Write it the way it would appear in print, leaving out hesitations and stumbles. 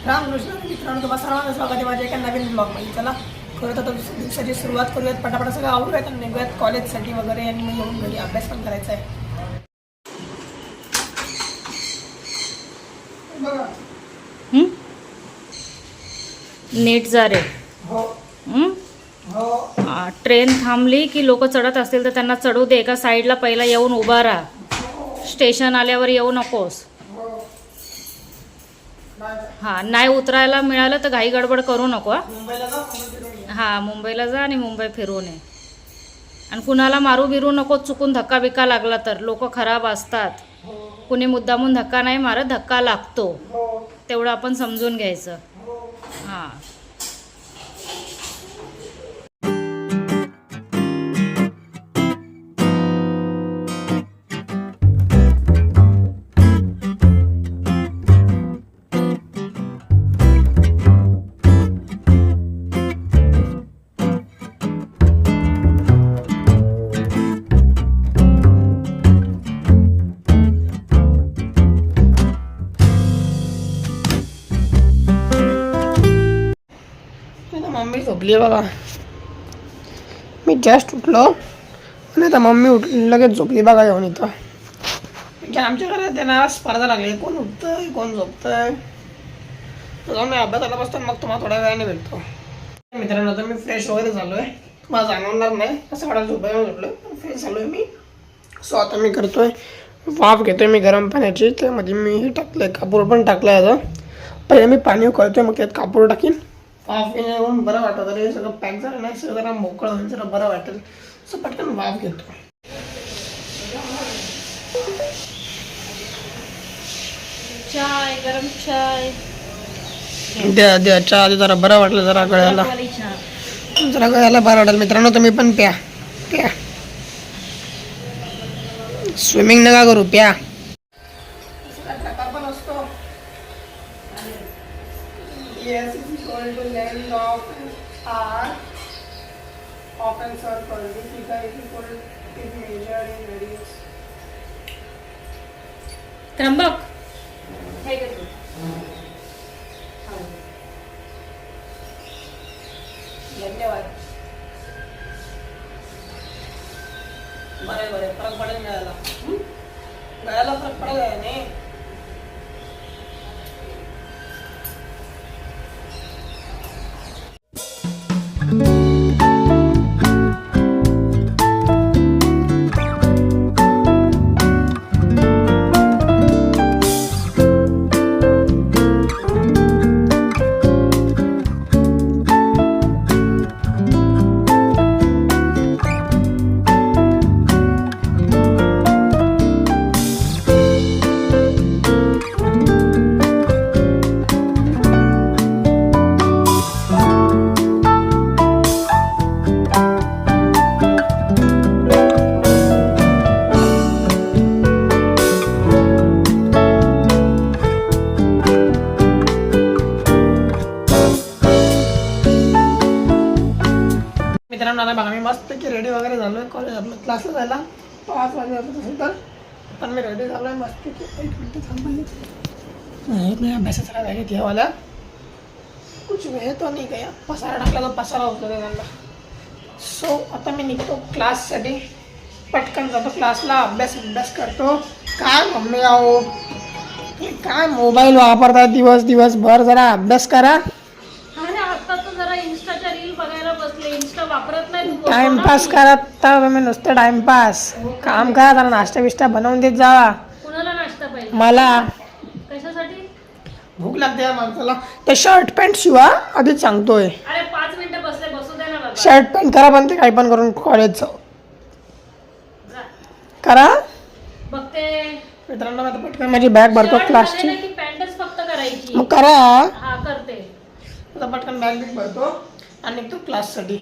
रामकृष्ण मित्रांनो, तुम्हाला सर्वांना स्वागत आहे माझ्या एका नवीन ब्लॉगमध्ये. चला खरं तर दिवसाची सुरुवात करूयात, पटापट सगळं आवडूयात आणि निघूयात कॉलेजसाठी वगैरे. आणि मग येऊन घरी अभ्यास पण करायचा आहे. नीट जा रे. हो हो. ट्रेन थांबली की लोक चढत असतील तर त्यांना चढू दे. एका साईडला पहिला येऊन उभा राहा. स्टेशन आल्यावर येऊ नकोस. हा, नाही उतरायला मिळालं तर घाई गडबड करू नको. हा, मुंबईला जा आणि मुंबई फिरून ये. आणि कुणाला मारू बिरू नको. चुकून धक्का बिक्का लागला तर लोक खराब असतात. कुणी मुद्दामून धक्का नाही मारत, धक्का लागतो तेवढं आपण समजून घ्यायचं. हां. मम्मी झोपली बघा. मी जस्ट उठलो आणि आता मम्मी लगेच झोपली बघा येऊन इथं. म्हणजे आमच्या घरात त्यांना स्पर्धा लागली, कोण उठतंय कोण झोपतंय. जाऊन मी अभ्यासाला बसतो, मग तुम्हाला थोड्या वेळाने भेटतो. मित्रांनो, आता मी फ्रेश वगैरे झालो आहे. तुम्हाला जाणवणार नाही असं वाटायला झोपायला झोपलं, फ्रेश झालो आहे मी. सो आता मी करतोय वाफ घेतोय मी गरम पाण्याची. त्यामध्ये मी हे टाकलंय, कापूर पण टाकलाय. आता पहिले मी पाणी उकळतोय, मग त्यात कापूर टाकीन. वाफ घेऊन बरं वाटत. हे सगळं पॅक झालं नाही, सगळं जरा मोकळं होईल, जरा बरं वाटेल. असं पटकन वाफ घेतो. चाय, गरम चाय द्या द्या. चहा आधी जरा बरं वाटलं, जरा गळ्याला बरं वाटेल. मित्रांनो, तुम्ही पण प्या प्या. स्विमिंग नका करू, प्या. पण असतो. Yes, is equal to length of R of a circle. This figure is equal is measured in radius. Trimbak हे घे तू. धन्यवाद. बरे बरे, फरक पडेल गळ्याला. गळ्याला फरक पडेल नाही. मित्रांनो, आता बघा मी मस्तपैकी रेडी वगैरे झालो आहे. कॉलेज आपलं क्लासला जायला 5 वाजता असेल तर पण मी रेडी झालो आहे मस्तपैकी. 1 मिनिट थांबायचं. मी अभ्यासाचा काय घ्यावाला कुछ वेळ तो नाही गया. पसारा टाकला तर पसारा होतो त्यांना. सो आता मी निघतो क्लाससाठी. पटकन जातो क्लासला, अभ्यास करतो. काय मम्मी आहो, काय मोबाईल वापरता दिवसभर, जरा अभ्यास करा. टाइमपास करत तर तुम्ही नुसतं टाइमपास. काम करा, जरा नाश्ता बिष्टा बनवून देत जावा. कुणाला नाश्ता पाहिजे? मला. कशासाठी? भूक लागते या माणसाला. ते शर्ट पॅन्ट शिवा आधीच सांगतोय. अरे 5 मिनिटं बसू दे ना बाबा. शर्ट पॅन्ट करा, पण ते काही पण करून कॉलेजचं करा. बघते मित्रांनो, आता पटकन माझी बॅग भरतो क्लासची. पॅन्टच फक्त करायची. मग करा. हा करते. आता पटकन बॅग भरतो आणि तो क्लाससाठी.